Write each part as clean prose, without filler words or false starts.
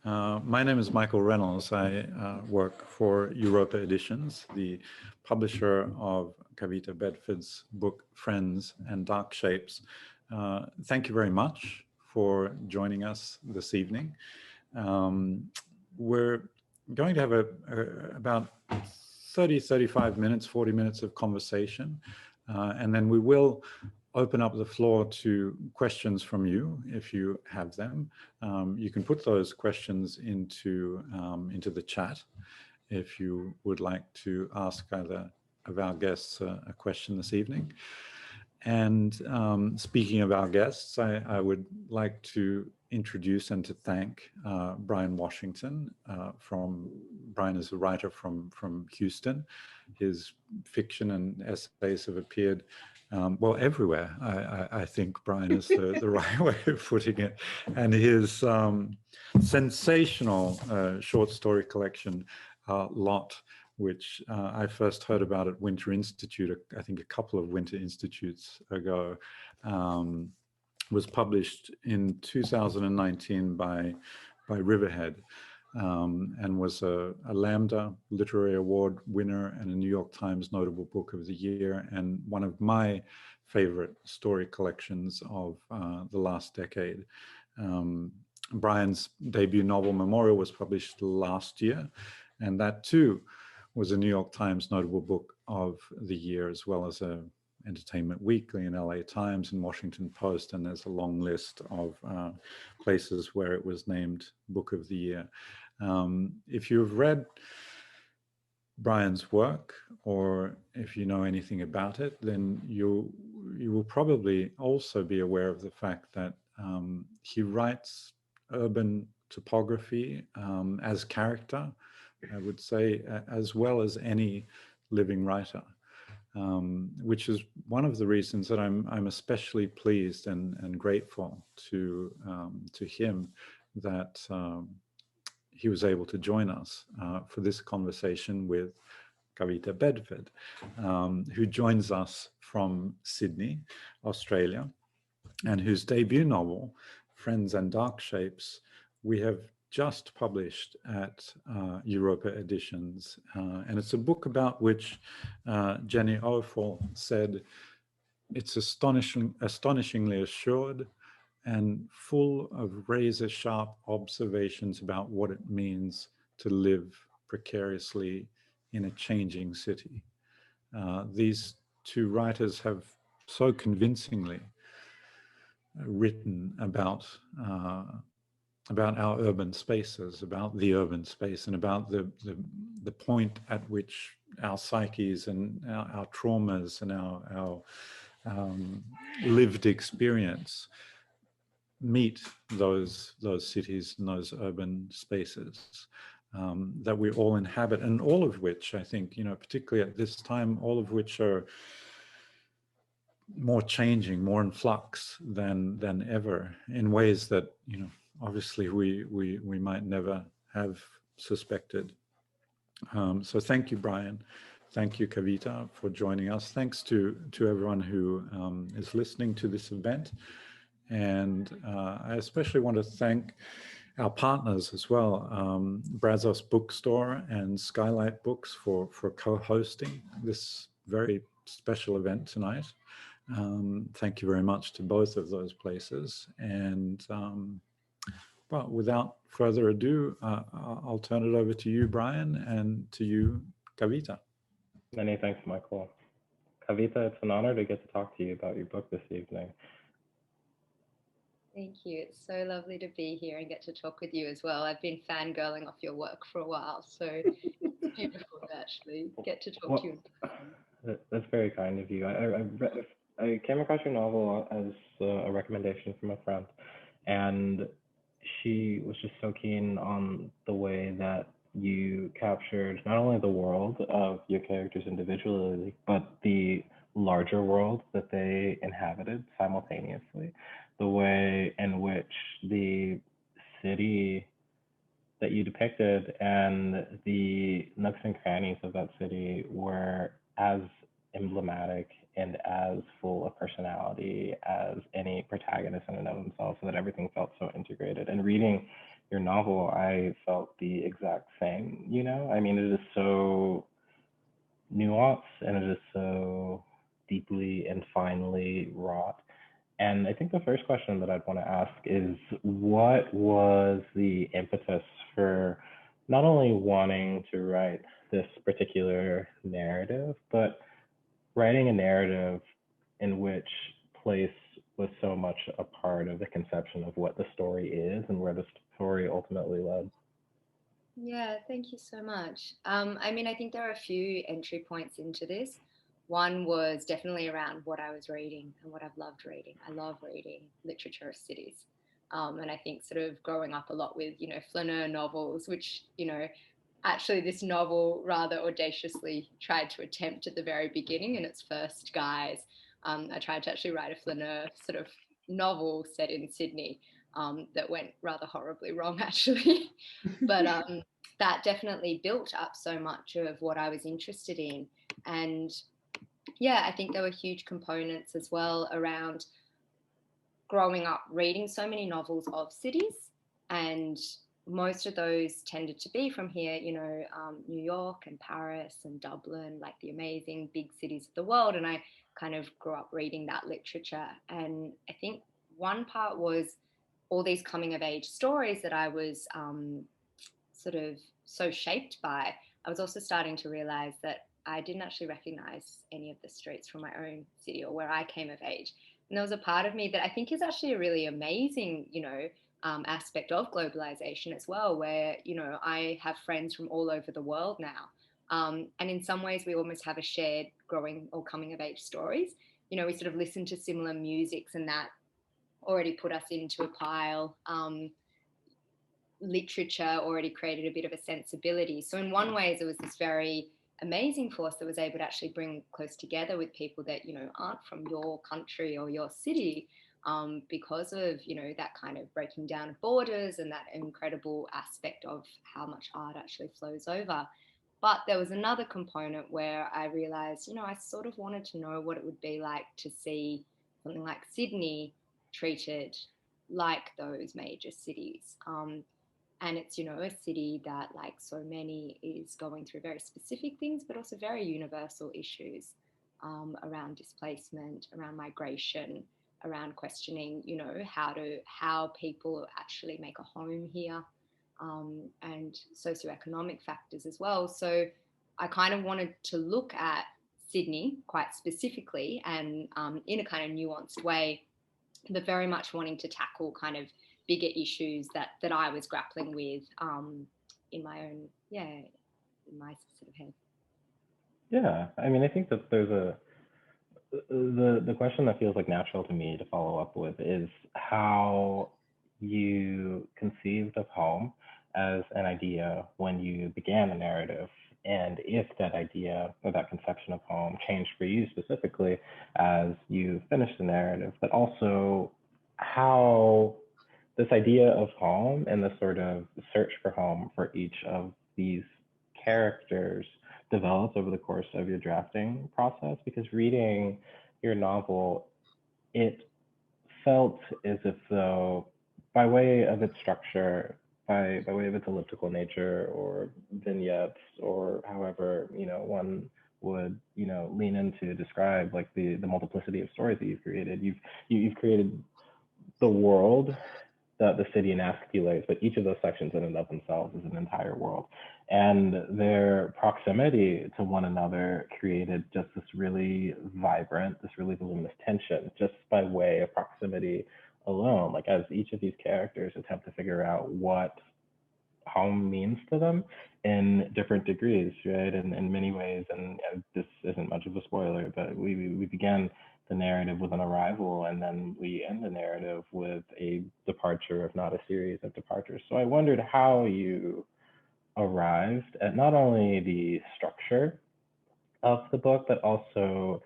My name is Michael Reynolds. I work for Europa Editions, the publisher of Kavita Bedford's book Friends and Dark Shapes. Thank you very much for joining us this evening. We're going to have about 30, 35 minutes, 40 minutes of conversation, and then we will open up the floor to questions from you if you have them. You can put those questions into the chat if you would like to ask either of our guests a question this evening. And speaking of our guests, I would like to introduce and to thank Brian Washington. Brian is a writer from Houston. His fiction and essays have appeared well everywhere. I think Brian is the right way of putting it. And his sensational short story collection, Lot, which I first heard about at Winter Institute, I think a couple of Winter Institutes ago, was published in 2019 by Riverhead, and was a Lambda Literary Award winner and a New York Times Notable Book of the Year, and one of my favorite story collections of the last decade. Brian's debut novel, Memorial, was published last year, and that too was a New York Times Notable Book of the Year, as well as a Entertainment Weekly and LA Times and Washington Post, and there's a long list of places where it was named Book of the Year. If you've read Brian's work, or if you know anything about it, then you will probably also be aware of the fact that he writes urban topography as character, I would say, as well as any living writer, which is one of the reasons that I'm especially pleased and grateful to him that he was able to join us for this conversation with Kavita Bedford, who joins us from Sydney, Australia, and whose debut novel, Friends and Dark Shapes, we have just published at Europa Editions. And it's a book about which Jenny Ofel said, it's astonishingly assured and full of razor-sharp observations about what it means to live precariously in a changing city. These two writers have so convincingly written about our urban spaces, about the urban space, and about the point at which our psyches and our traumas and our lived experience meet those cities and those urban spaces that we all inhabit, and all of which, I think, particularly at this time, all of which are more changing, more in flux than ever, in ways that obviously we might never have suspected. So thank you, Brian. Thank you, Kavita, for joining us. Thanks to everyone who is listening to this event. And I especially want to thank our partners as well, Brazos Bookstore and Skylight Books for co-hosting this very special event tonight. Thank you very much to both of those places. And well, without further ado, I'll turn it over to you, Brian, and to you, Kavita. Many thanks, Michael. Kavita, it's an honor to get to talk to you about your book this evening. Thank you. It's so lovely to be here and get to talk with you as well. I've been fangirling off your work for a while, so it's beautiful to actually get to talk to you. That's very kind of you. I came across your novel as a recommendation from a friend, and she was just so keen on the way that you captured not only the world of your characters individually, but the larger world that they inhabited simultaneously. The way in which the city that you depicted and the nooks and crannies of that city were as emblematic and as full of personality as any protagonist in and of themselves, so that everything felt so integrated. And reading your novel, I felt the exact same, you know? I mean, it is so nuanced and it is so deeply and finely wrought. And I think the first question that I'd want to ask is what was the impetus for not only wanting to write this particular narrative, but writing a narrative in which place was so much a part of the conception of what the story is and where the story ultimately led? Yeah, thank you so much. I mean, I think there are a few entry points into this. One was definitely around what I was reading and what I've loved reading. I love reading literature of cities. And I think sort of growing up a lot with, flaneur novels, which, actually this novel rather audaciously tried to attempt at the very beginning in its first guise. I tried to actually write a flaneur sort of novel set in Sydney that went rather horribly wrong, actually. But that definitely built up so much of what I was interested in. And yeah, I think there were huge components as well around growing up reading so many novels of cities. And most of those tended to be from here, New York and Paris and Dublin, like the amazing big cities of the world. And I kind of grew up reading that literature. And I think one part was all these coming of age stories that I was sort of so shaped by. I was also starting to realize that I didn't actually recognize any of the streets from my own city or where I came of age. And there was a part of me that I think is actually a really amazing, aspect of globalization as well, where, I have friends from all over the world now. And in some ways, we almost have a shared growing or coming of age stories. We sort of listen to similar musics and that already put us into a pile. Literature already created a bit of a sensibility. So in one way, it was this very amazing force that was able to actually bring close together with people that, aren't from your country or your city, because of, that kind of breaking down of borders and that incredible aspect of how much art actually flows over. But there was another component where I realized, I sort of wanted to know what it would be like to see something like Sydney treated like those major cities. And it's, a city that, like so many, is going through very specific things, but also very universal issues around displacement, around migration, around questioning, how people actually make a home here, and socioeconomic factors as well. So I kind of wanted to look at Sydney quite specifically and in a kind of nuanced way, but very much wanting to tackle kind of bigger issues that I was grappling with in my own, in my sort of head. Yeah, I mean, I think that there's the question that feels like natural to me to follow up with is how you conceived of home as an idea when you began the narrative, and if that idea or that conception of home changed for you specifically as you finished the narrative, but also how this idea of home and the sort of search for home for each of these characters developed over the course of your drafting process. Because reading your novel, it felt as if though, by way of its structure, by way of its elliptical nature or vignettes or however one would lean into describe like the multiplicity of stories that you've created. You've created the world that the city emasculates, but each of those sections in and of themselves is an entire world. And their proximity to one another created just this really vibrant, this really voluminous tension, just by way of proximity alone. Like as each of these characters attempt to figure out what home means to them in different degrees, right? And in many ways, and this isn't much of a spoiler, but we began the narrative with an arrival, and then we end the narrative with a departure, if not a series of departures. So I wondered how you arrived at not only the structure of the book, but also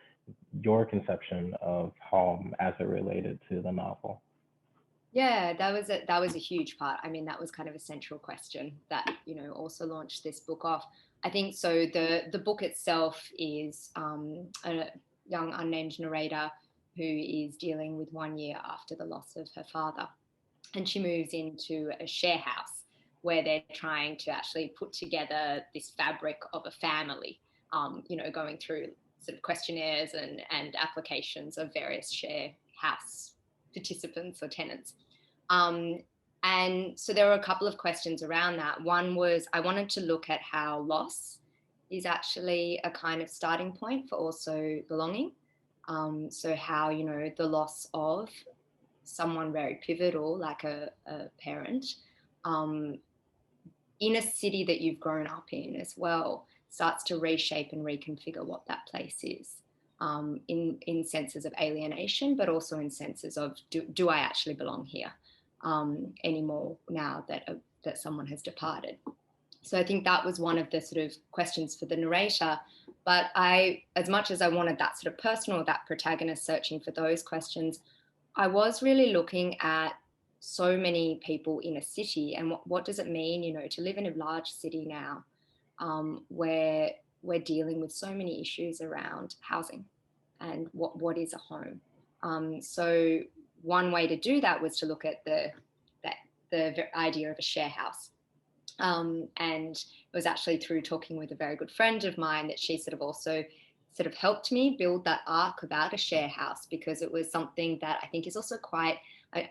your conception of home as it related to the novel. Yeah, that was a huge part. I mean, that was kind of a central question that also launched this book off. I think so. The book itself is a young unnamed narrator who is dealing with 1 year after the loss of her father, and she moves into a share house where they're trying to actually put together this fabric of a family, going through sort of questionnaires and applications of various share house participants or tenants. And so there were a couple of questions around that. One was I wanted to look at how loss is actually a kind of starting point for also belonging. So how, the loss of someone very pivotal, like a parent, in a city that you've grown up in as well, starts to reshape and reconfigure what that place is, in senses of alienation, but also in senses of do I actually belong here anymore now that someone has departed. So I think that was one of the sort of questions for the narrator. But as much as I wanted that sort of personal, that protagonist searching for those questions, I was really looking at so many people in a city and what does it mean, to live in a large city now, where we're dealing with so many issues around housing and what is a home. So one way to do that was to look at the idea of a share house. And it was actually through talking with a very good friend of mine that she sort of also sort of helped me build that arc about a share house, because it was something that I think is also quite,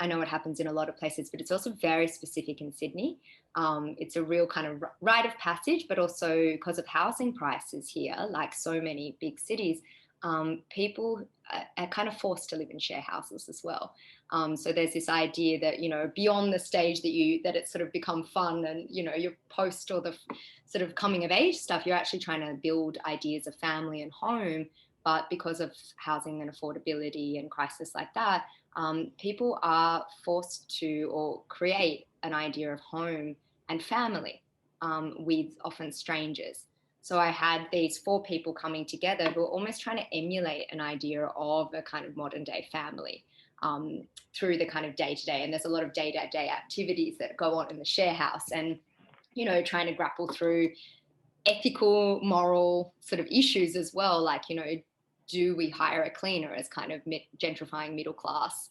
I know it happens in a lot of places, but it's also very specific in Sydney. It's a real kind of rite of passage, but also because of housing prices here, like so many big cities, people are kind of forced to live in share houses as well. So there's this idea that, beyond the stage that it's sort of become fun and, you're post all the sort of coming of age stuff, you're actually trying to build ideas of family and home. But because of housing and affordability and crisis like that, people are forced to or create an idea of home and family with often strangers. So I had these 4 people coming together who were almost trying to emulate an idea of a kind of modern day family through the kind of day-to-day. And there's a lot of day-to-day activities that go on in the share house and, trying to grapple through ethical, moral sort of issues as well. Like, do we hire a cleaner as kind of gentrifying middle class?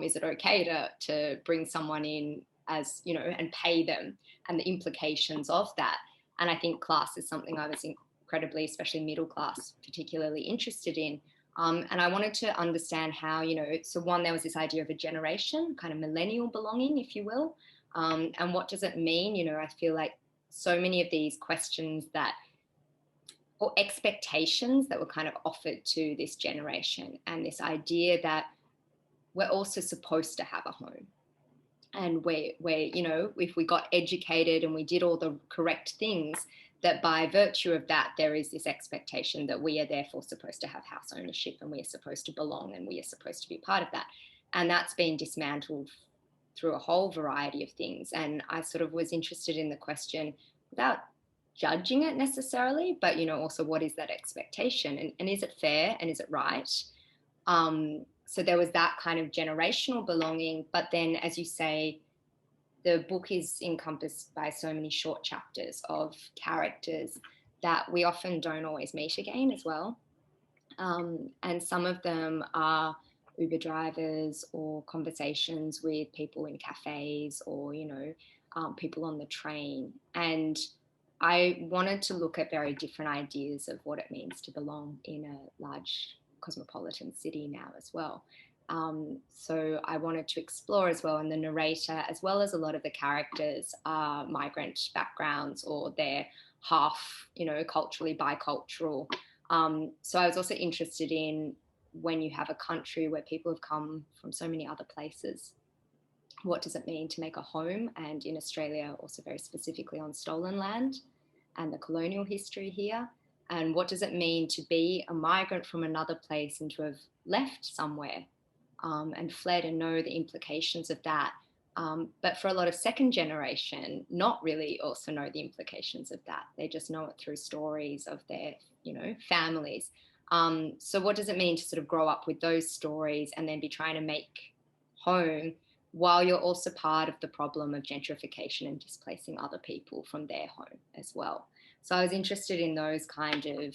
Is it okay to bring someone in as, and pay them, and the implications of that? And I think class is something I was incredibly, especially middle class, particularly interested in. And I wanted to understand how, so one, there was this idea of a generation, kind of millennial belonging, if you will. And what does it mean? I feel like so many of these questions or expectations that were kind of offered to this generation, and this idea that we're also supposed to have a home. And where if we got educated and we did all the correct things, that by virtue of that, there is this expectation that we are therefore supposed to have house ownership and we are supposed to belong and we are supposed to be part of that. And that's been dismantled through a whole variety of things. And I sort of was interested in the question without judging it necessarily, but, also what is that expectation and is it fair and is it right? So there was that kind of generational belonging. But then, as you say, the book is encompassed by so many short chapters of characters that we often don't always meet again as well. And some of them are Uber drivers or conversations with people in cafes or, people on the train. And I wanted to look at very different ideas of what it means to belong in a large cosmopolitan city now as well. So I wanted to explore as well, and the narrator, as well as a lot of the characters, are migrant backgrounds or they're half, culturally bicultural. So I was also interested in when you have a country where people have come from so many other places, what does it mean to make a home? And in Australia, also very specifically on stolen land and the colonial history here. And what does it mean to be a migrant from another place and to have left somewhere and fled and know the implications of that? But for a lot of second generation, not really also know the implications of that. They just know it through stories of their, families. So what does it mean to sort of grow up with those stories and then be trying to make home while you're also part of the problem of gentrification and displacing other people from their home as well? So I was interested in those kind of,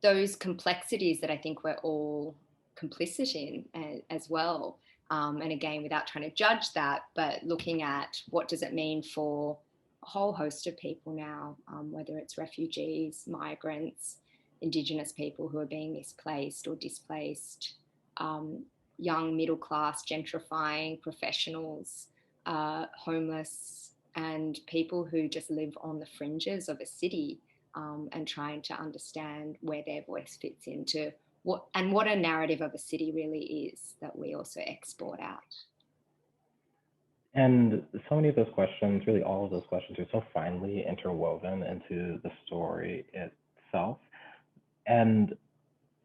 those complexities that I think we're all complicit in as well. And again, without trying to judge that, but looking at what does it mean for a whole host of people now, whether it's refugees, migrants, Indigenous people who are being misplaced or displaced, young middle class, gentrifying professionals, homeless, and people who just live on the fringes of a city, and trying to understand where their voice fits into what a narrative of a city really is that we also export out. And so many of those questions, really all of those questions, are so finely interwoven into the story itself. And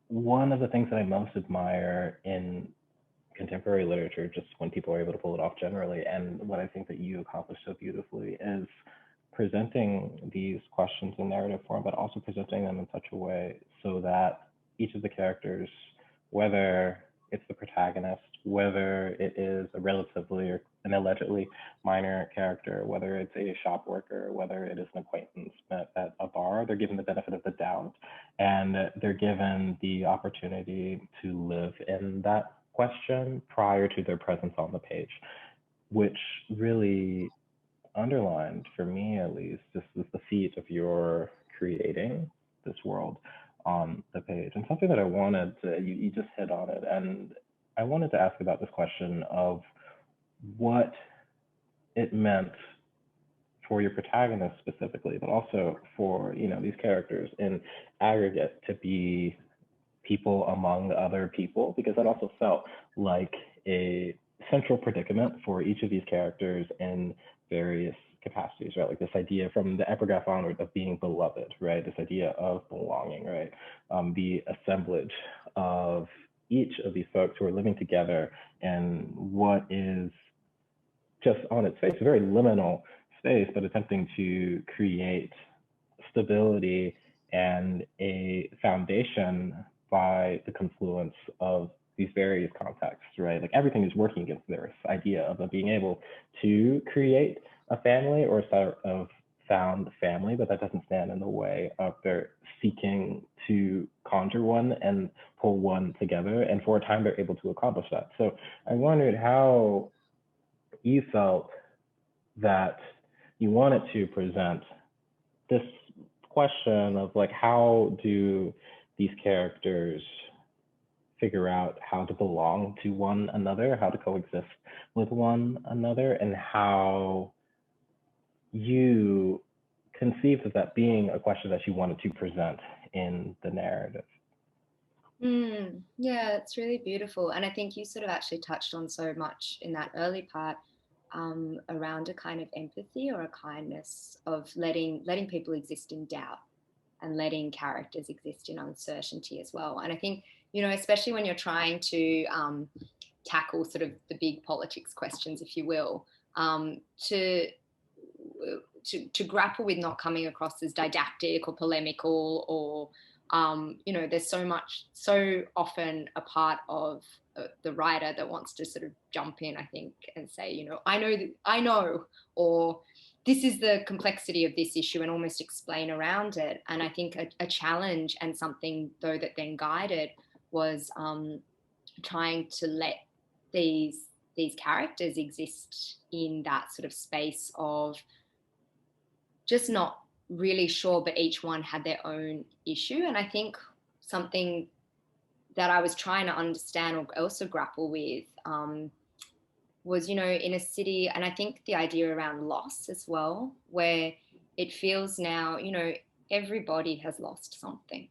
one of the things that I most admire in contemporary literature, just when people are able to pull it off generally, and what I think that you accomplish so beautifully, is presenting these questions in narrative form, but also presenting them in such a way so that each of the characters, whether it's the protagonist, whether it is a relatively or an allegedly minor character, whether it's a shop worker, whether it is an acquaintance met at a bar, they're given the benefit of the doubt, and they're given the opportunity to live in that question prior to their presence on the page, which really underlined, for me at least, just the feat of your creating this world on the page. And something that I wanted to, you just hit on it, and I wanted to ask about this question of what it meant for your protagonist specifically, but also for, you know, these characters in aggregate to be people among other people, because that also felt like a central predicament for each of these characters in various capacities, right? Like this idea from the epigraph onward of being beloved, right? This idea of belonging, right? The assemblage of each of these folks who are living together in what is just on its face a very liminal space, but attempting to create stability and a foundation by the confluence of these various contexts, right? Like everything is working against this idea of them being able to create a family or a sort of found family, but that doesn't stand in the way of their seeking to conjure one and pull one together. And for a time, they're able to accomplish that. So I wondered how you felt that you wanted to present this question of like, how do these characters figure out how to belong to one another, how to coexist with one another, and how you conceived of that being a question that you wanted to present in the narrative. Yeah, it's really beautiful. And I think you sort of actually touched on so much in that early part, around a kind of empathy or a kindness of letting people exist in doubt and letting characters exist in uncertainty as well. And I think, you know, especially when you're trying to tackle sort of the big politics questions, if you will, to grapple with not coming across as didactic or polemical or you know, there's so often a part of the writer that wants to sort of jump in, I think, and say, you know, I know, or this is the complexity of this issue, and almost explain around it. And I think a challenge, and something though that then guided, was trying to let these characters exist in that sort of space of just not really sure, but each one had their own issue. And I think something that I was trying to understand or also grapple with was, you know, in a city, and I think the idea around loss as well, where it feels now, you know, everybody has lost something.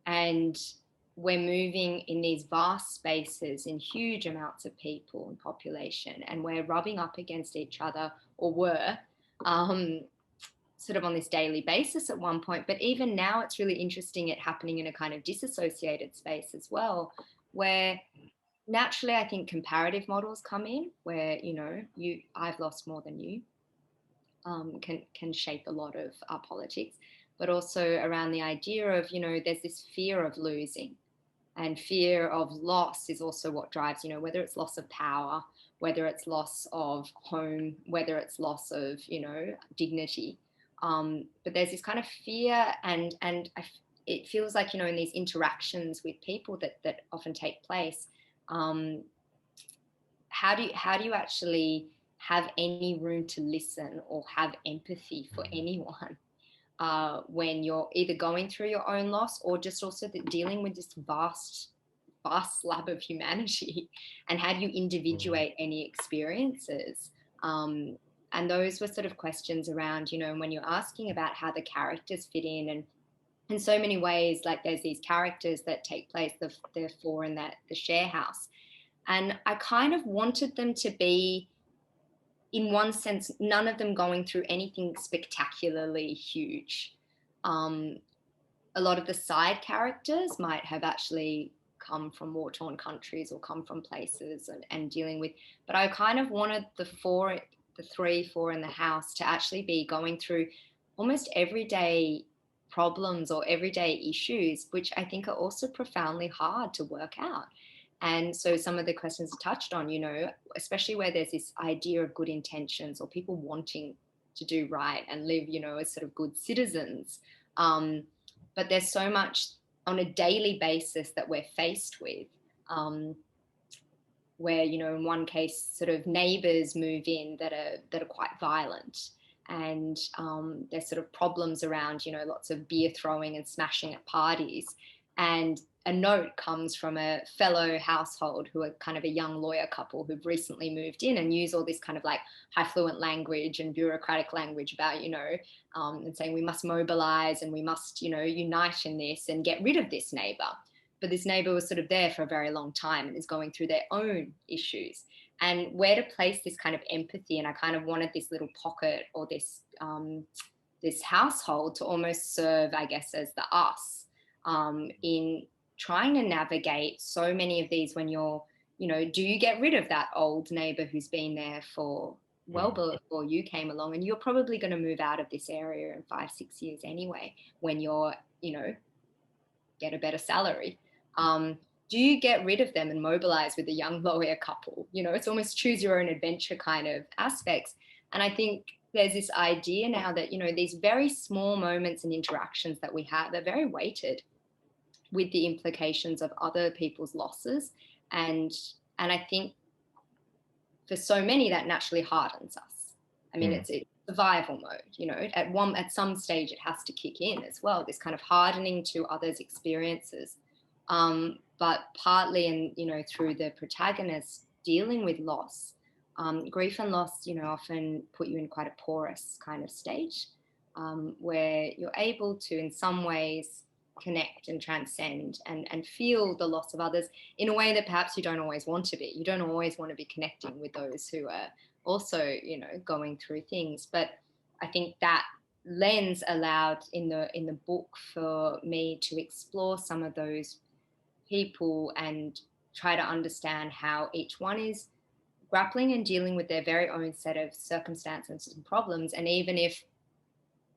And we're moving in these vast spaces in huge amounts of people and population, and we're rubbing up against each other, or were, sort of on this daily basis at one point. But even now, it's really interesting it happening in a kind of disassociated space as well, where naturally I think comparative models come in, where, you know, I've lost more than you, can shape a lot of our politics, but also around the idea of, you know, there's this fear of losing, and fear of loss is also what drives, you know, whether it's loss of power, whether it's loss of home, whether it's loss of, you know, dignity. But there's this kind of fear, and it feels like, you know, in these interactions with people that often take place, how do you actually have any room to listen or have empathy for anyone when you're either going through your own loss or just also dealing with this vast slab of humanity, and how do you individuate any experiences? And those were sort of questions around, you know, when you're asking about how the characters fit in, and in so many ways, like there's these characters that take place, the four in that the share house, and I kind of wanted them to be, in one sense, none of them going through anything spectacularly huge. Um, a lot of the side characters might have actually come from war-torn countries or come from places and dealing with, but I kind of wanted the three, four in the house to actually be going through almost everyday problems or everyday issues, which I think are also profoundly hard to work out. And so some of the questions touched on, you know, especially where there's this idea of good intentions or people wanting to do right and live, you know, as sort of good citizens. But there's so much on a daily basis that we're faced with, where, you know, in one case, sort of neighbors move in that are quite violent. And there's sort of problems around, you know, lots of beer throwing and smashing at parties. And a note comes from a fellow household who are kind of a young lawyer couple who've recently moved in and use all this kind of like high fluent language and bureaucratic language about, you know, and saying we must mobilize and we must, you know, unite in this and get rid of this neighbor. But this neighbor was sort of there for a very long time and is going through their own issues. And where to place this kind of empathy. And I kind of wanted this little pocket or this this household to almost serve, I guess, as the us in trying to navigate so many of these when you're, you know, do you get rid of that old neighbor who's been there for well before you came along, and you're probably going to move out of this area in 5-6 years anyway when you're, you know, get a better salary. Do you get rid of them and mobilize with a young lawyer couple? You know, it's almost choose your own adventure kind of aspects. And I think there's this idea now that, you know, these very small moments and interactions that we have are very weighted with the implications of other people's losses. And I think for so many that naturally hardens us. I mean, it's survival mode, you know, at some stage it has to kick in as well, this kind of hardening to others' experiences. But partly, and, you know, through the protagonist dealing with loss, grief and loss, you know, often put you in quite a porous kind of state, where you're able to, in some ways, connect and transcend and feel the loss of others in a way that perhaps you don't always want to be. You don't always want to be connecting with those who are also, you know, going through things. But I think that lens allowed in the book for me to explore some of those people and try to understand how each one is grappling and dealing with their very own set of circumstances and problems. And even if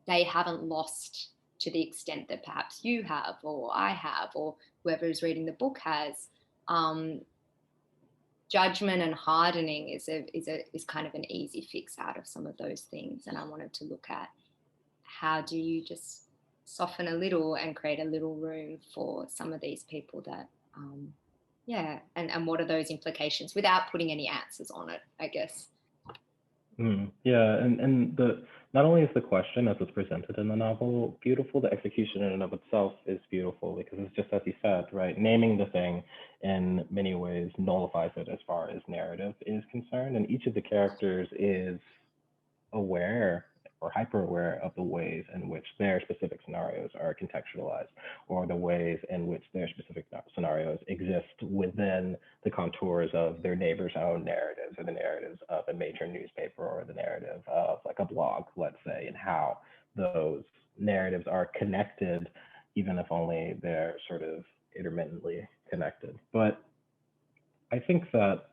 they haven't lost to the extent that perhaps you have or I have or whoever is reading the book has, judgment and hardening is kind of an easy fix out of some of those things. And I wanted to look at how do you just soften a little and create a little room for some of these people that, and what are those implications without putting any answers on it, I guess. Yeah, and the not only is the question as it's presented in the novel beautiful, the execution in and of itself is beautiful, because it's just as you said, right? Naming the thing in many ways nullifies it as far as narrative is concerned, and each of the characters is aware or hyper aware of the ways in which their specific scenarios are contextualized, or the ways in which their specific scenarios exist within the contours of their neighbor's own narratives, or the narratives of a major newspaper, or the narrative of like a blog, let's say, and how those narratives are connected, even if only they're sort of intermittently connected. But I think that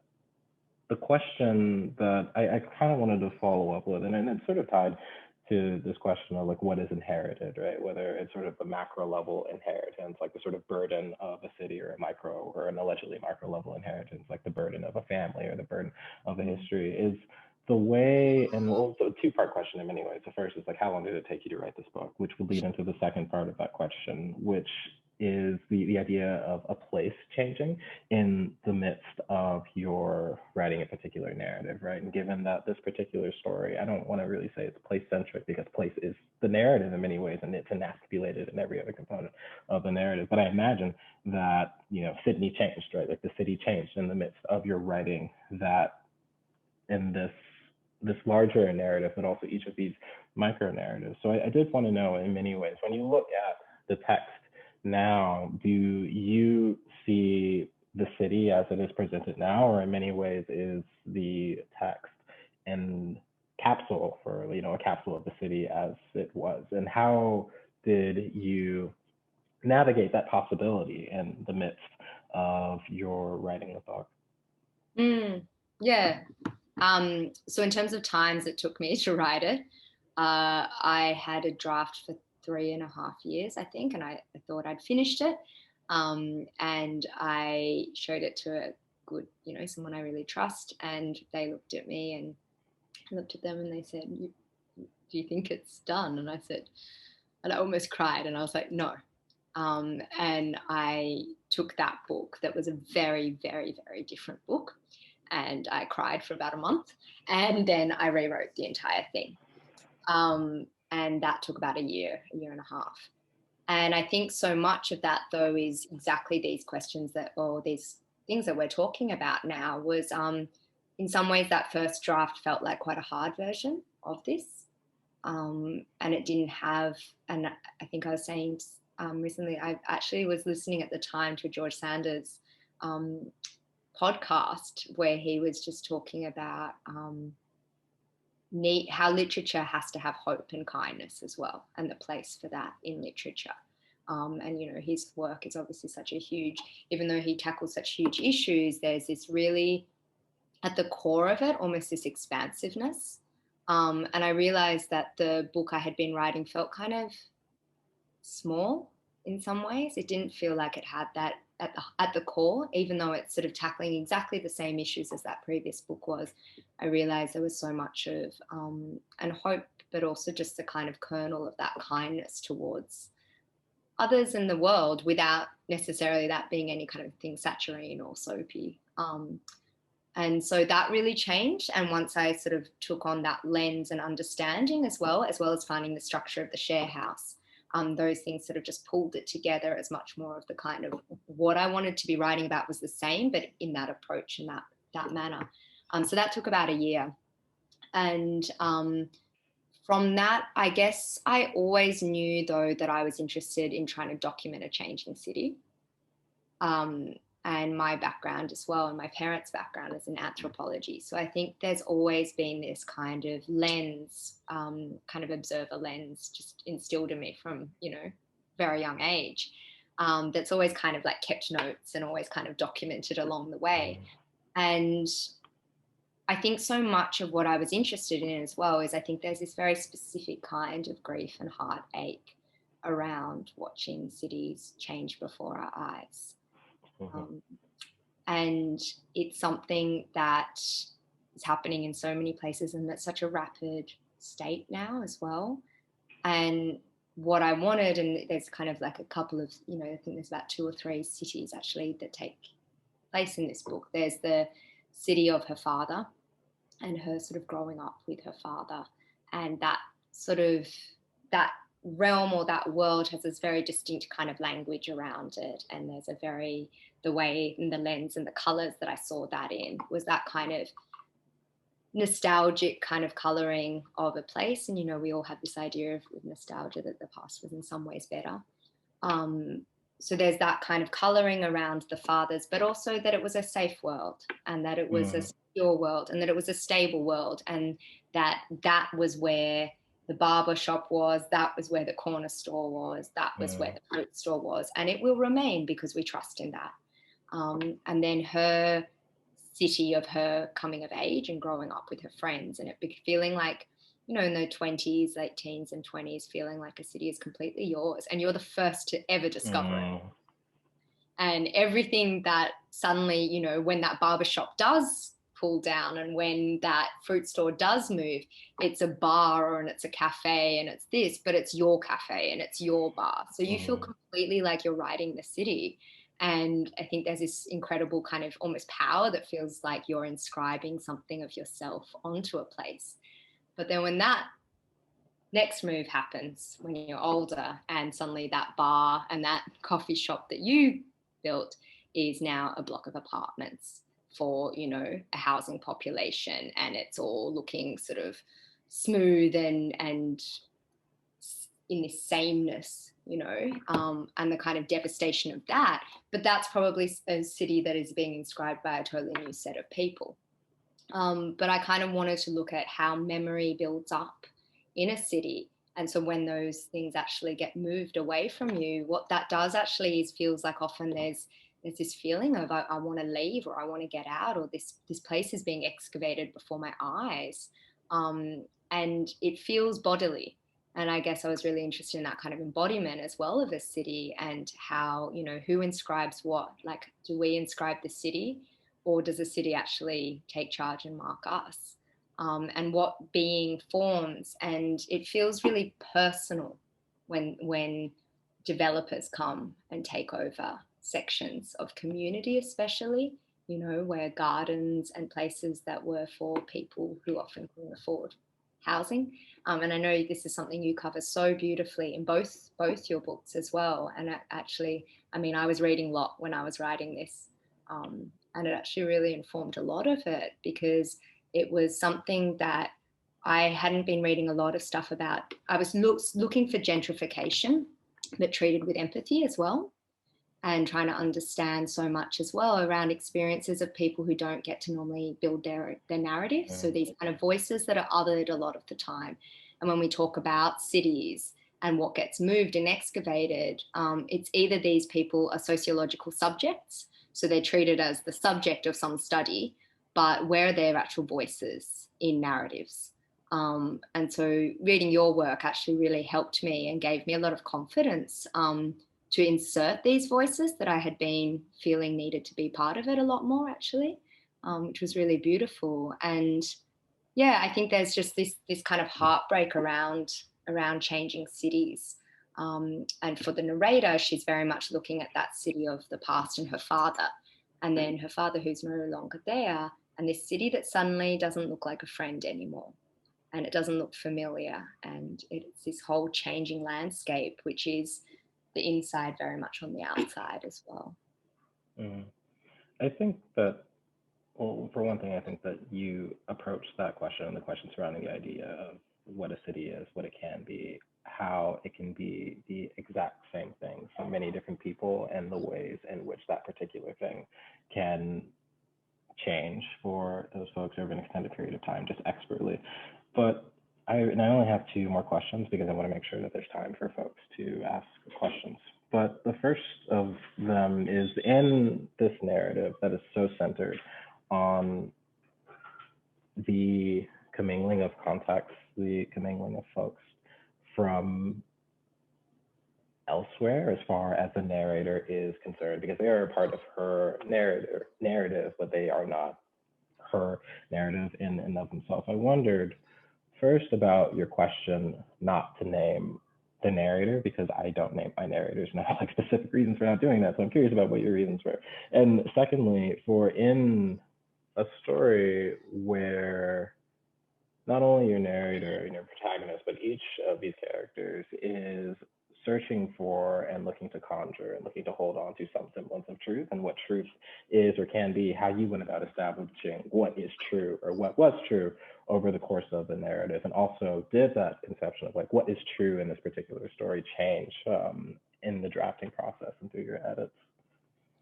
the question that I kind of wanted to follow up with, and it's sort of tied to this question of like what is inherited, right? Whether it's sort of a macro level inheritance, like the sort of burden of a city, or a micro or an allegedly micro level inheritance, like the burden of a family or the burden of a history, is the way, and well, it's a two-part question in many ways. The first is like, how long did it take you to write this book? Which will lead into the second part of that question, which is the idea of a place changing in the midst of your writing a particular narrative, right? And given that this particular story, I don't want to really say it's place centric because place is the narrative in many ways, and it's emasculated in every other component of the narrative. But I imagine that, Sydney changed, right? Like the city changed in the midst of your writing, that in this larger narrative, but also each of these micro narratives. So I did want to know, in many ways, when you look at the text now, do you see the city as it is presented now, or in many ways is the text and capsule for, a capsule of the city as it was? And how did you navigate that possibility in the midst of your writing the book? Yeah. So in terms of times it took me to write it, I had a draft for 3.5 years, I think, and I thought I'd finished it. And I showed it to a good, someone I really trust, and they looked at me, and I looked at them, and they said, do you think it's done? And I said, and I almost cried, and I was like, no. And I took that book that was a very, very, very different book, and I cried for about a month, and then I rewrote the entire thing. And that took about a year and a half. And I think so much of that, though, is exactly these questions or these things that we're talking about now was, in some ways, that first draft felt like quite a hard version of this. And it didn't have, and I think I was saying recently, I actually was listening at the time to George Sanders' podcast, where he was just talking about how literature has to have hope and kindness as well, and the place for that in literature. And his work is obviously such a huge, even though he tackles such huge issues, there's this really at the core of it almost this expansiveness. And I realized that the book I had been writing felt kind of small in some ways. It didn't feel like it had that at the core, even though it's sort of tackling exactly the same issues as that previous book was. I realized there was so much of and hope, but also just the kind of kernel of that kindness towards others in the world, without necessarily that being any kind of thing saccharine or soapy. And so that really changed. And once I sort of took on that lens and understanding as well as finding the structure of the share house, those things sort of just pulled it together as much more of the kind of what I wanted to be writing about was the same, but in that approach and that manner. So that took about a year. And from that, I guess I always knew, though, that I was interested in trying to document a changing city. And my background as well, and my parents' background is in anthropology. So I think there's always been this kind of lens, kind of observer lens, just instilled in me from, very young age, that's always kind of like kept notes and always kind of documented along the way. And I think so much of what I was interested in as well is I think there's this very specific kind of grief and heartache around watching cities change before our eyes. And it's something that is happening in so many places, and that's such a rapid state now as well. And what I wanted, and there's kind of like a couple of, I think there's about 2 or 3 cities actually that take place in this book. There's the city of her father and her sort of growing up with her father, and that sort of, that realm or that world has this very distinct kind of language around it, and there's the way and the lens and the colors that I saw that in was that kind of nostalgic kind of coloring of a place. And we all have this idea of nostalgia that the past was in some ways better. So there's that kind of coloring around the fathers, but also that it was a safe world, and that it was a secure world, and that it was a stable world, and that was where the barber shop was, that was where the corner store was, that was where the fruit store was, and it will remain because we trust in that. And then her city of her coming of age and growing up with her friends, and it feeling like, in the 20s, late teens and 20s, feeling like a city is completely yours and you're the first to ever discover it. And everything that suddenly, when that barbershop does pull down, and when that fruit store does move, it's a bar and it's a cafe and it's this, but it's your cafe and it's your bar. So you feel completely like you're writing the city. And I think there's this incredible kind of almost power that feels like you're inscribing something of yourself onto a place. But then when that next move happens, when you're older, and suddenly that bar and that coffee shop that you built is now a block of apartments for, you know, a housing population, and it's all looking sort of smooth and in this sameness, you know, and the kind of devastation of that. But that's probably a city that is being inscribed by a totally new set of people. But I kind of wanted to look at how memory builds up in a city. And so when those things actually get moved away from you, what that does actually is feels like often there's this feeling of I want to leave, or I want to get out, or this place is being excavated before my eyes. And it feels bodily. And I guess I was really interested in that kind of embodiment as well of a city, and how, you know, who inscribes what? Like, do we inscribe the city, or does the city actually take charge and mark us? And what being forms? And it feels really personal when developers come and take over sections of community, especially, you know, where gardens and places that were for people who often couldn't afford housing. And I know this is something you cover so beautifully in both your books as well. And actually, I mean, I was reading a lot when I was writing this, and it actually really informed a lot of it, because it was something that I hadn't been reading a lot of stuff about. I was looking for gentrification, but treated with empathy as well, and trying to understand so much as well around experiences of people who don't get to normally build their narratives. So these kind of voices that are othered a lot of the time. And when we talk about cities and what gets moved and excavated, it's either these people are sociological subjects, so they're treated as the subject of some study, but where are their actual voices in narratives? And so reading your work actually really helped me and gave me a lot of confidence to insert these voices that I had been feeling needed to be part of it a lot more, actually, which was really beautiful. And yeah, I think there's just this kind of heartbreak around changing cities. And for the narrator, she's very much looking at that city of the past and her father, and then her father who's no longer there, and this city that suddenly doesn't look like a friend anymore, and it doesn't look familiar, and it's this whole changing landscape, which is the inside very much on the outside as well. I think that, well, for one thing, I think that you approach that question and the question surrounding the idea of what a city is, what it can be, how it can be the exact same thing for many different people, and the ways in which that particular thing can change for those folks over an extended period of time, just expertly. But I only have two more questions, because I want to make sure that there's time for folks to ask questions. But the first of them is, in this narrative that is so centered on the commingling of contexts, the commingling of folks from elsewhere as far as the narrator is concerned, because they are a part of her narrative, but they are not her narrative in and of themselves. I wondered first about your question not to name the narrator, because I don't name my narrators, and I have like specific reasons for not doing that. So I'm curious about what your reasons were. And secondly, for in a story where not only your narrator and your protagonist, but each of these characters is searching for and looking to conjure and looking to hold on to some semblance of truth, and what truth is or can be, how you went about establishing what is true or what was true over the course of the narrative. And also, did that conception of like what is true in this particular story change in the drafting process and through your edits?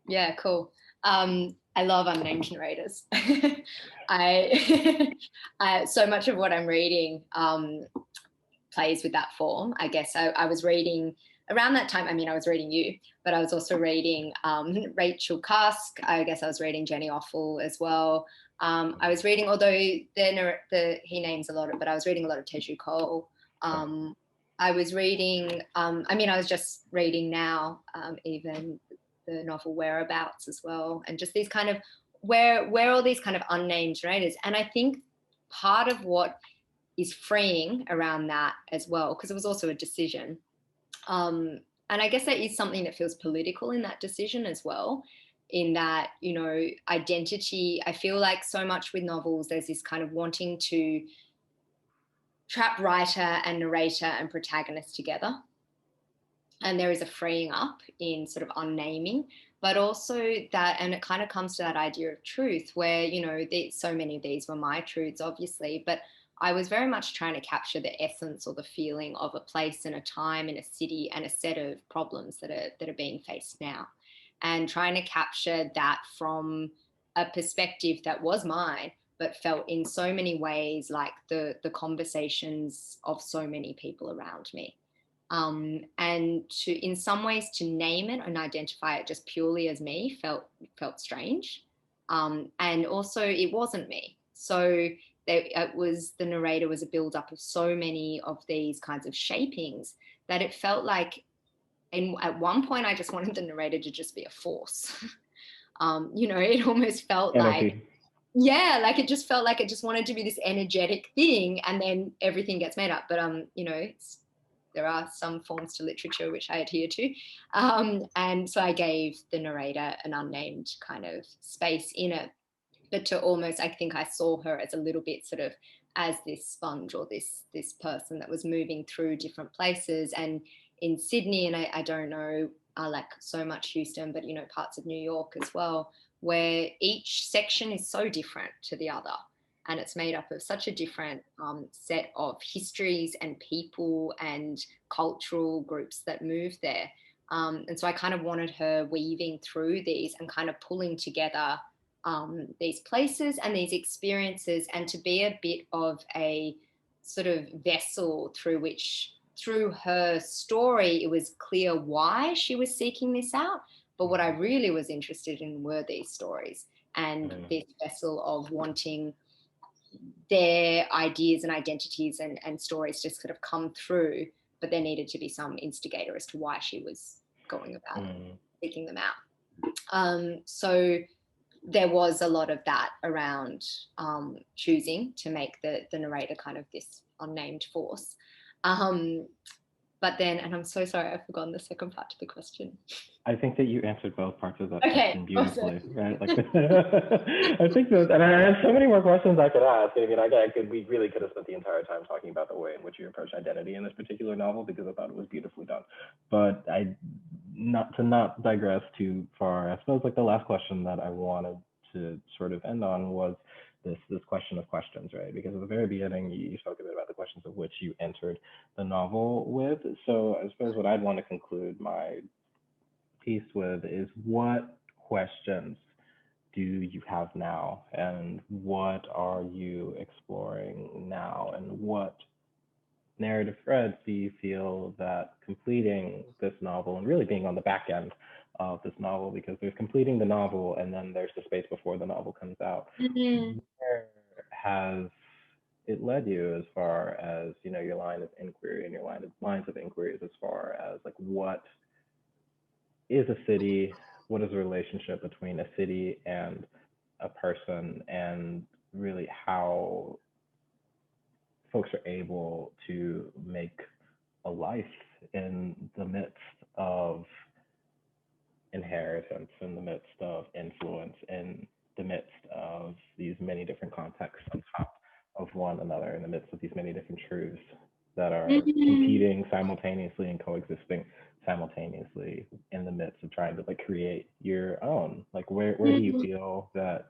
Yeah, cool. I love unnamed narrators. I so much of what I'm reading plays with that form. I guess I was reading around that time. I mean, I was reading you, but I was also reading Rachel Cusk. I guess I was reading Jenny Offal as well. I was reading, although he names a lot of, but I was reading a lot of Teju Cole. I was reading, I mean, I was just reading now, even the novel Whereabouts as well. And just these kind of we're all these kind of unnamed narrators. And I think part of what is freeing around that as well, because it was also a decision. And I guess there is something that feels political in that decision as well, in that, you know, identity, I feel like so much with novels, there's this kind of wanting to trap writer and narrator and protagonist together. And there is a freeing up in sort of unnaming, but also that, and it kind of comes to that idea of truth where, you know, so many of these were my truths, obviously, but I was very much trying to capture the essence or the feeling of a place and a time in a city and a set of problems that are being faced now, and trying to capture that from a perspective that was mine, but felt in so many ways like the conversations of so many people around me. And to, in some ways, to name it and identify it just purely as me felt strange, and also it wasn't me. So it was, the narrator was a build up of so many of these kinds of shapings that it felt like, and at one point I just wanted the narrator to just be a force. You know, it almost felt like, yeah, like it just felt like it just wanted to be this energetic thing, and then everything gets made up. But you know, there are some forms to literature which I adhere to. And so I gave the narrator an unnamed kind of space in it, but to almost, I think I saw her as a little bit sort of as this sponge, or this person that was moving through different places. And in Sydney, and I don't know, like so much Houston, but, you know, parts of New York as well, where each section is so different to the other. And it's made up of such a different set of histories and people and cultural groups that move there. And so I kind of wanted her weaving through these and kind of pulling together these places and these experiences, and to be a bit of a sort of vessel through which, through her story, it was clear why she was seeking this out. But what I really was interested in were these stories and this vessel of wanting their ideas and identities and stories just sort of come through, but there needed to be some instigator as to why she was going about seeking them out. So there was a lot of that around choosing to make the narrator kind of this unnamed force. But then, and I'm so sorry, I've forgotten the second part to the question. I think that you answered both parts of that Okay, question beautifully, awesome. right? Like, I think that, and I have so many more questions I could ask. I mean, we really could have spent the entire time talking about the way in which you approach identity in this particular novel, because I thought it was beautifully done. But not to digress too far, I suppose like the last question that I wanted to sort of end on was this question of questions, right? Because at the very beginning, you spoke a bit about the questions of which you entered the novel with. So I suppose what I'd want to conclude my piece with is, what questions do you have now, and what are you exploring now, and what narrative threads do you feel that completing this novel, and really being on the back end of this novel, because there's completing the novel and then there's the space before the novel comes out, where has it led you as far as, you know, your line of inquiry and your lines of inquiries as far as like, what is a city, what is the relationship between a city and a person, and really how folks are able to make a life in the midst of inheritance, in the midst of influence, in the midst of these many different contexts on top of one another, in the midst of these many different truths that are competing simultaneously and coexisting simultaneously in the midst of trying to like create your own. Like, where do you feel that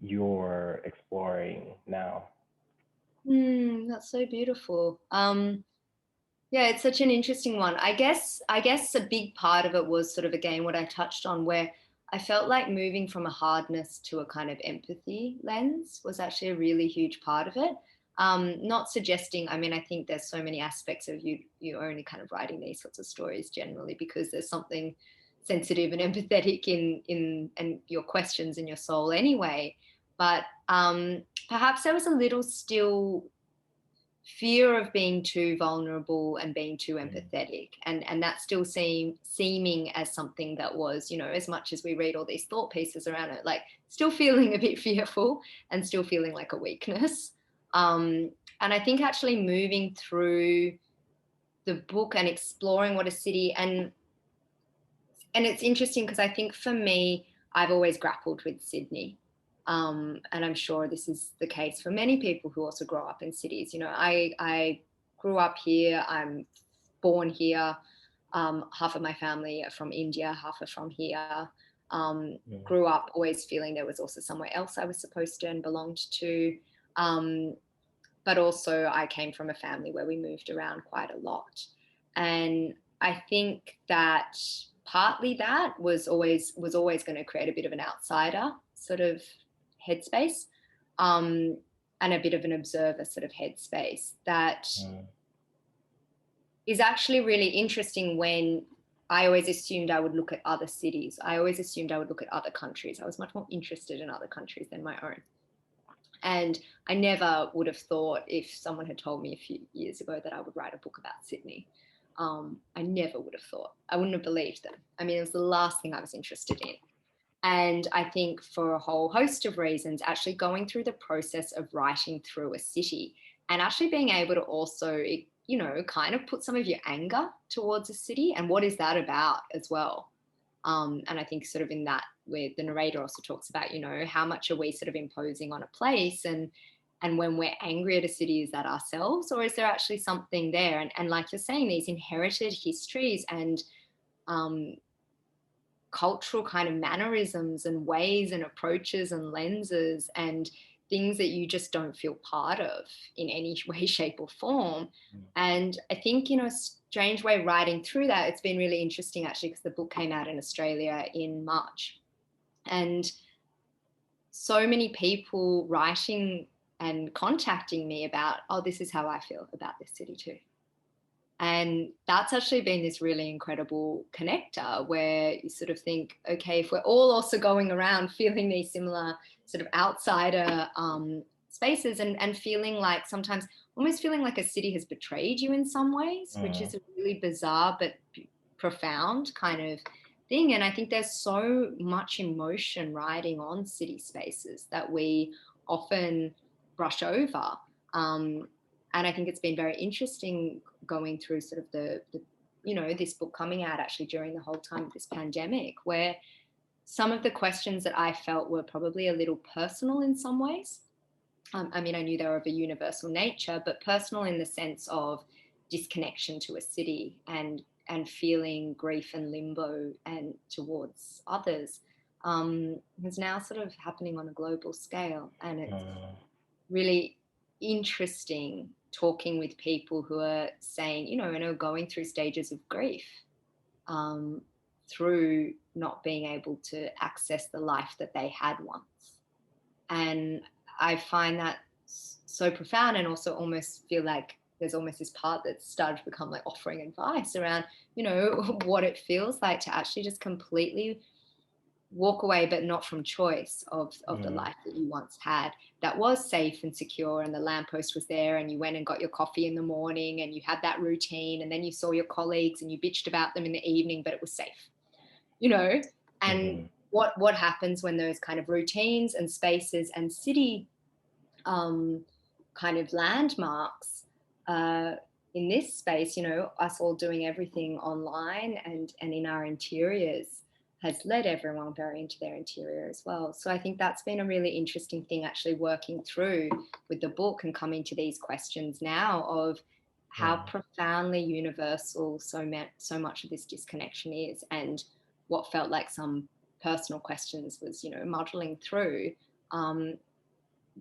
you're exploring now? That's so beautiful. Yeah, it's such an interesting one. I guess a big part of it was sort of, again, what I touched on, where I felt like moving from a hardness to a kind of empathy lens was actually a really huge part of it. Not suggesting, I mean, I think there's so many aspects of you only kind of writing these sorts of stories generally because there's something sensitive and empathetic in and your questions in your soul anyway. But perhaps there was a little still fear of being too vulnerable and being too empathetic, and that still seeming as something that was, you know, as much as we read all these thought pieces around it, like still feeling a bit fearful and still feeling like a weakness. And I think actually moving through the book and exploring what a city, and it's interesting because I think for me, I've always grappled with Sydney. And I'm sure this is the case for many people who also grow up in cities. You know, I grew up here, I'm born here. Half of my family are from India, half are from here. Grew up always feeling there was also somewhere else I was supposed to and belonged to. But also I came from a family where we moved around quite a lot. And I think that partly that was always going to create a bit of an outsider sort of headspace, and a bit of an observer sort of headspace that is actually really interesting. When I always assumed I would look at other cities, I always assumed I would look at other countries. I was much more interested in other countries than my own. And I never would have thought, if someone had told me a few years ago that I would write a book about Sydney, I never would have thought. I wouldn't have believed them. I mean, it was the last thing I was interested in. And I think for a whole host of reasons, actually going through the process of writing through a city and actually being able to also, you know, kind of put some of your anger towards a city, and what is that about as well. And I think sort of in that, where the narrator also talks about, you know, how much are we sort of imposing on a place, and when we're angry at a city, is that ourselves, or is there actually something there? And like you're saying, these inherited histories and cultural kind of mannerisms and ways and approaches and lenses and things that you just don't feel part of in any way, shape or form. And I think, you know, strange way writing through that, it's been really interesting actually, because the book came out in Australia in March, and so many people writing and contacting me about, oh, this is how I feel about this city too. And that's actually been this really incredible connector, where you sort of think, okay, if we're all also going around feeling these similar sort of outsider spaces, and feeling like, sometimes almost feeling like a city has betrayed you in some ways, which is a really bizarre but profound kind of thing. And I think there's so much emotion riding on city spaces that we often brush over. And I think it's been very interesting going through sort of the, you know, this book coming out actually during the whole time of this pandemic, where some of the questions that I felt were probably a little personal in some ways. I mean, I knew they were of a universal nature, but personal in the sense of disconnection to a city, and feeling grief and limbo and towards others, is now sort of happening on a global scale. And it's really interesting talking with people who are saying, you know, and are going through stages of grief, through not being able to access the life that they had once. And I find that so profound, and also almost feel like there's almost this part that's started to become like offering advice around, you know, what it feels like to actually just completely walk away, but not from choice, of the life that you once had, that was safe and secure, and the lamppost was there, and you went and got your coffee in the morning, and you had that routine, and then you saw your colleagues and you bitched about them in the evening, but it was safe, you know. And what happens when those kind of routines and spaces and city kind of landmarks, in this space, you know, us all doing everything online and in our interiors, has led everyone very into their interior as well. So I think that's been a really interesting thing, actually working through with the book and coming to these questions now of how profoundly universal so much of this disconnection is, and what felt like some personal questions was, you know, muddling through,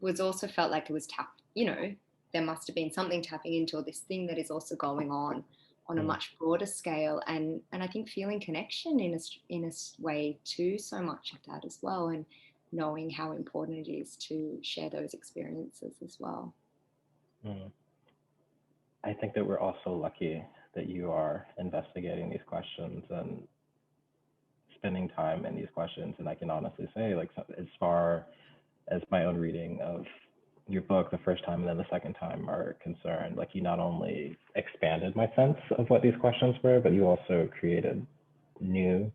was also felt like it was you know, there must have been something tapping into, or this thing that is also going on a much broader scale, and I think feeling connection in a way to so much of that as well, and knowing how important it is to share those experiences as well. I think that we're also lucky that you are investigating these questions and spending time in these questions. And I can honestly say, like, as far as my own reading of your book the first time and then the second time are concerned, like you not only expanded my sense of what these questions were, but you also created new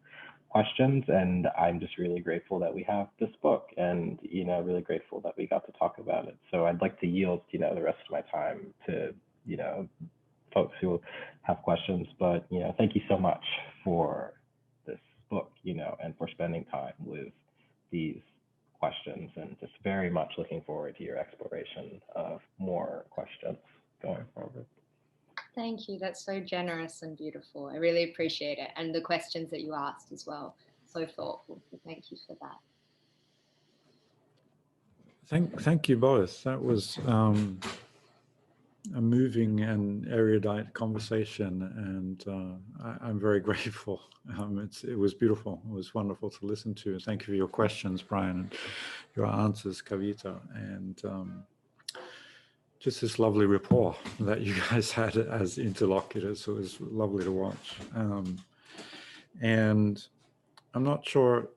questions. And I'm just really grateful that we have this book, and really grateful that we got to talk about it. So I'd like to yield the rest of my time to folks who have questions. But thank you so much for this book, and for spending time with these questions, and just very much looking forward to your exploration of more questions going forward. Thank you. That's so generous and beautiful. I really appreciate it. And the questions that you asked as well, so thoughtful. So thank you for that. Thank you both. That was a moving and erudite conversation, and I'm very grateful. It was beautiful. It was wonderful to listen to. Thank you for your questions, Brian, and your answers, Kavita, and just this lovely rapport that you guys had as interlocutors. It was lovely to watch. And I'm not sure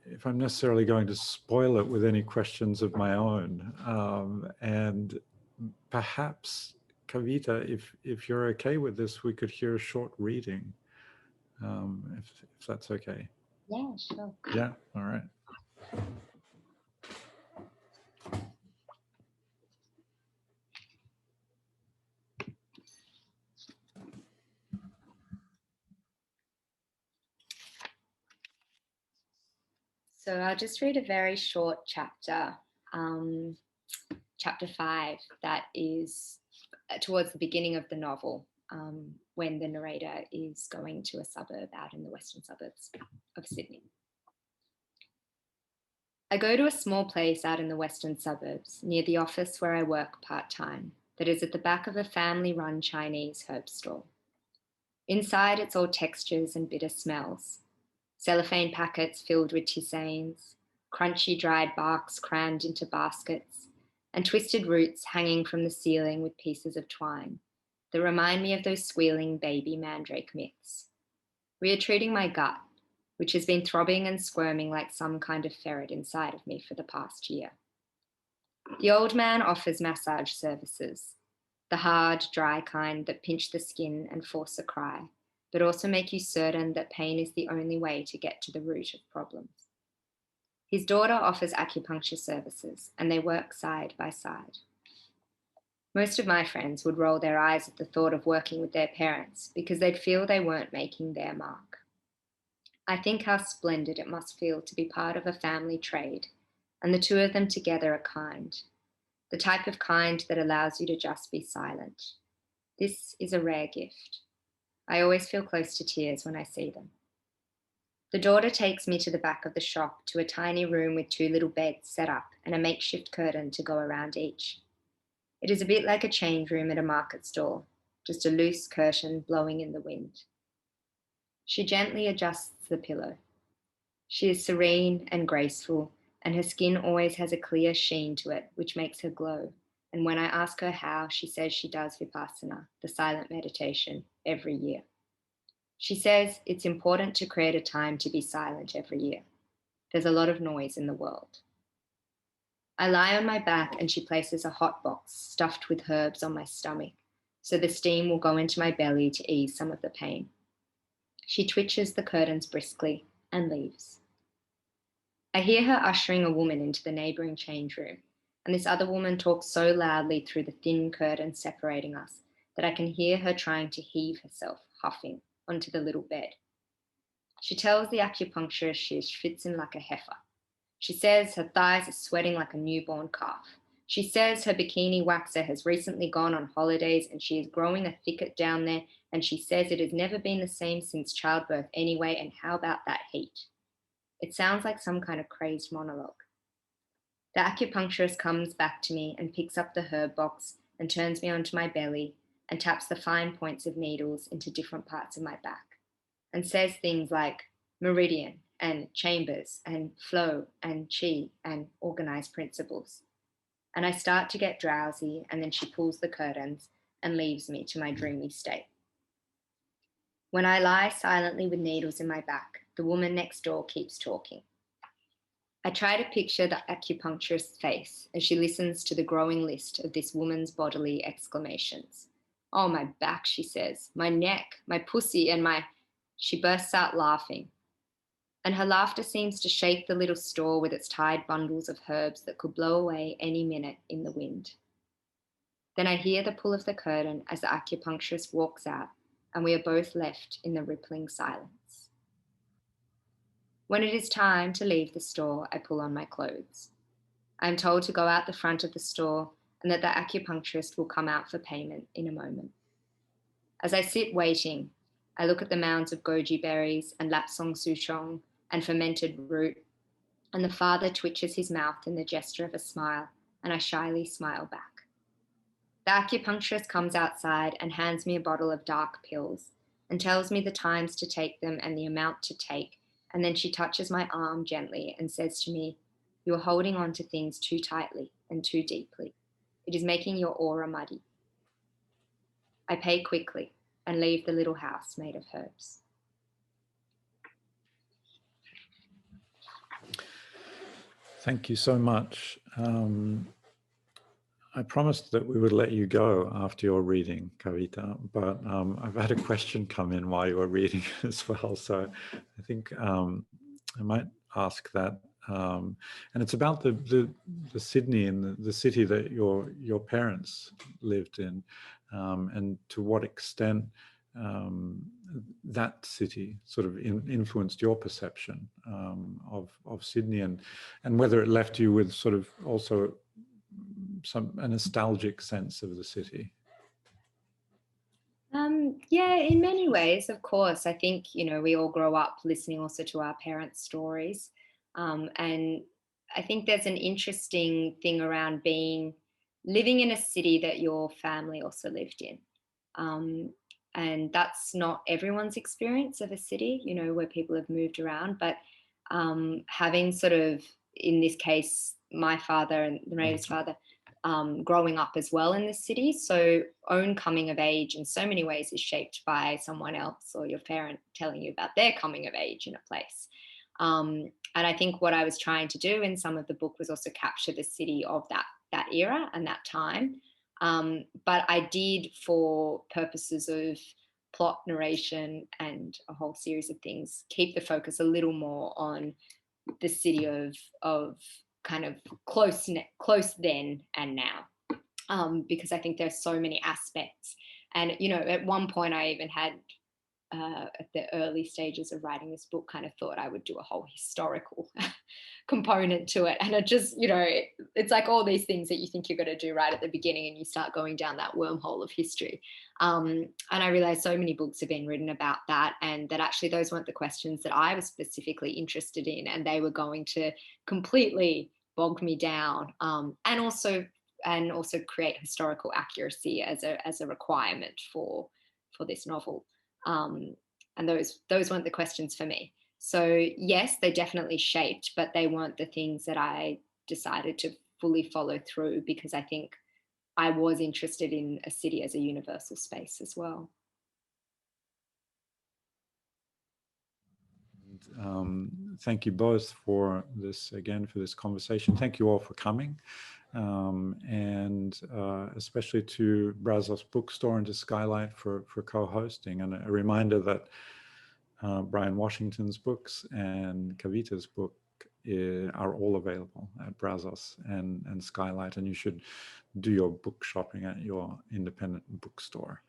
if I'm necessarily going to spoil it with any questions of my own. And perhaps, Kavita, if you're okay with this, we could hear a short reading, if that's okay. Yeah, sure. Yeah, all right. So I'll just read a very short chapter, chapter 5, that is towards the beginning of the novel, when the narrator is going to a suburb out in the western suburbs of Sydney. I go to a small place out in the western suburbs near the office where I work part-time, that is at the back of a family-run Chinese herb store. Inside, it's all textures and bitter smells. Cellophane packets filled with tisanes, crunchy dried barks crammed into baskets, and twisted roots hanging from the ceiling with pieces of twine that remind me of those squealing baby mandrake myths. Retreating my gut, which has been throbbing and squirming like some kind of ferret inside of me for the past year. The old man offers massage services, the hard, dry kind that pinch the skin and force a cry, but also make you certain that pain is the only way to get to the root of problems. His daughter offers acupuncture services, and they work side by side. Most of my friends would roll their eyes at the thought of working with their parents because they'd feel they weren't making their mark. I think how splendid it must feel to be part of a family trade, and the two of them together are kind. The type of kind that allows you to just be silent. This is a rare gift. I always feel close to tears when I see them. The daughter takes me to the back of the shop to a tiny room with 2 little beds set up and a makeshift curtain to go around each. It is a bit like a change room at a market stall, just a loose curtain blowing in the wind. She gently adjusts the pillow. She is serene and graceful, and her skin always has a clear sheen to it, which makes her glow. And when I ask her how, she says she does Vipassana, the silent meditation, every year. She says it's important to create a time to be silent every year. There's a lot of noise in the world. I lie on my back and she places a hot box stuffed with herbs on my stomach, so the steam will go into my belly to ease some of the pain. She twitches the curtains briskly and leaves. I hear her ushering a woman into the neighbouring change room, and this other woman talks so loudly through the thin curtain separating us that I can hear her trying to heave herself, huffing, onto the little bed. She tells the acupuncturist she is schwitzing like a heifer. She says her thighs are sweating like a newborn calf. She says her bikini waxer has recently gone on holidays and she is growing a thicket down there, and she says it has never been the same since childbirth anyway, and how about that heat? It sounds like some kind of crazed monologue. The acupuncturist comes back to me and picks up the herb box and turns me onto my belly and taps the fine points of needles into different parts of my back and says things like meridian and chambers and flow and chi and organized principles. And I start to get drowsy, and then she pulls the curtains and leaves me to my dreamy state. When I lie silently with needles in my back, the woman next door keeps talking. I try to picture the acupuncturist's face as she listens to the growing list of this woman's bodily exclamations. Oh, my back, she says, my neck, my pussy, and my... She bursts out laughing. And her laughter seems to shake the little store with its tied bundles of herbs that could blow away any minute in the wind. Then I hear the pull of the curtain as the acupuncturist walks out, and we are both left in the rippling silence. When it is time to leave the store, I pull on my clothes. I am told to go out the front of the store and that the acupuncturist will come out for payment in a moment. As I sit waiting, I look at the mounds of goji berries and lapsang souchong and fermented root, and the father twitches his mouth in the gesture of a smile, and I shyly smile back. The acupuncturist comes outside and hands me a bottle of dark pills and tells me the times to take them and the amount to take, and then she touches my arm gently and says to me, "You are holding on to things too tightly and too deeply. It is making your aura muddy." I pay quickly and leave the little house made of herbs. Thank you so much. I promised that we would let you go after your reading, Kavita, but I've had a question come in while you were reading as well. So I think I might ask that. And it's about the Sydney and the city that your parents lived in, and to what extent that city sort of influenced your perception of Sydney, and whether it left you with sort of also a nostalgic sense of the city. Yeah, in many ways, of course. I think, we all grow up listening also to our parents' stories. And I think there's an interesting thing around living in a city that your family also lived in. And that's not everyone's experience of a city, where people have moved around, but having sort of, in this case, my father and Renee's father, growing up as well in the city. So own coming of age in so many ways is shaped by someone else or your parent telling you about their coming of age in a place. And I think what I was trying to do in some of the book was also capture the city of that era and that time. But I did, for purposes of plot, narration, and a whole series of things, keep the focus a little more on the city of kind of close then and now, because I think there's so many aspects. And at one point I even had at the early stages of writing this book kind of thought I would do a whole historical component to it, and it just it's like all these things that you think you're going to do right at the beginning and you start going down that wormhole of history, and I realized so many books have been written about that, and that actually those weren't the questions that I was specifically interested in, and they were going to completely bog me down, and also create historical accuracy as a requirement for this novel. And those weren't the questions for me. So yes, they definitely shaped, but they weren't the things that I decided to fully follow through, because I think I was interested in a city as a universal space as well. Thank you both for this conversation. Thank you all for coming, and especially to Brazos Bookstore and to Skylight for co-hosting. And a reminder that Brian Washington's books and Kavita's book are all available at Brazos and Skylight, and you should do your book shopping at your independent bookstore.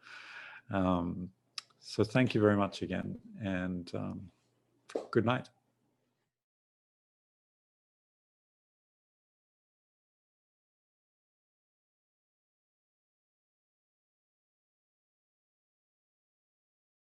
So thank you very much again, and good night.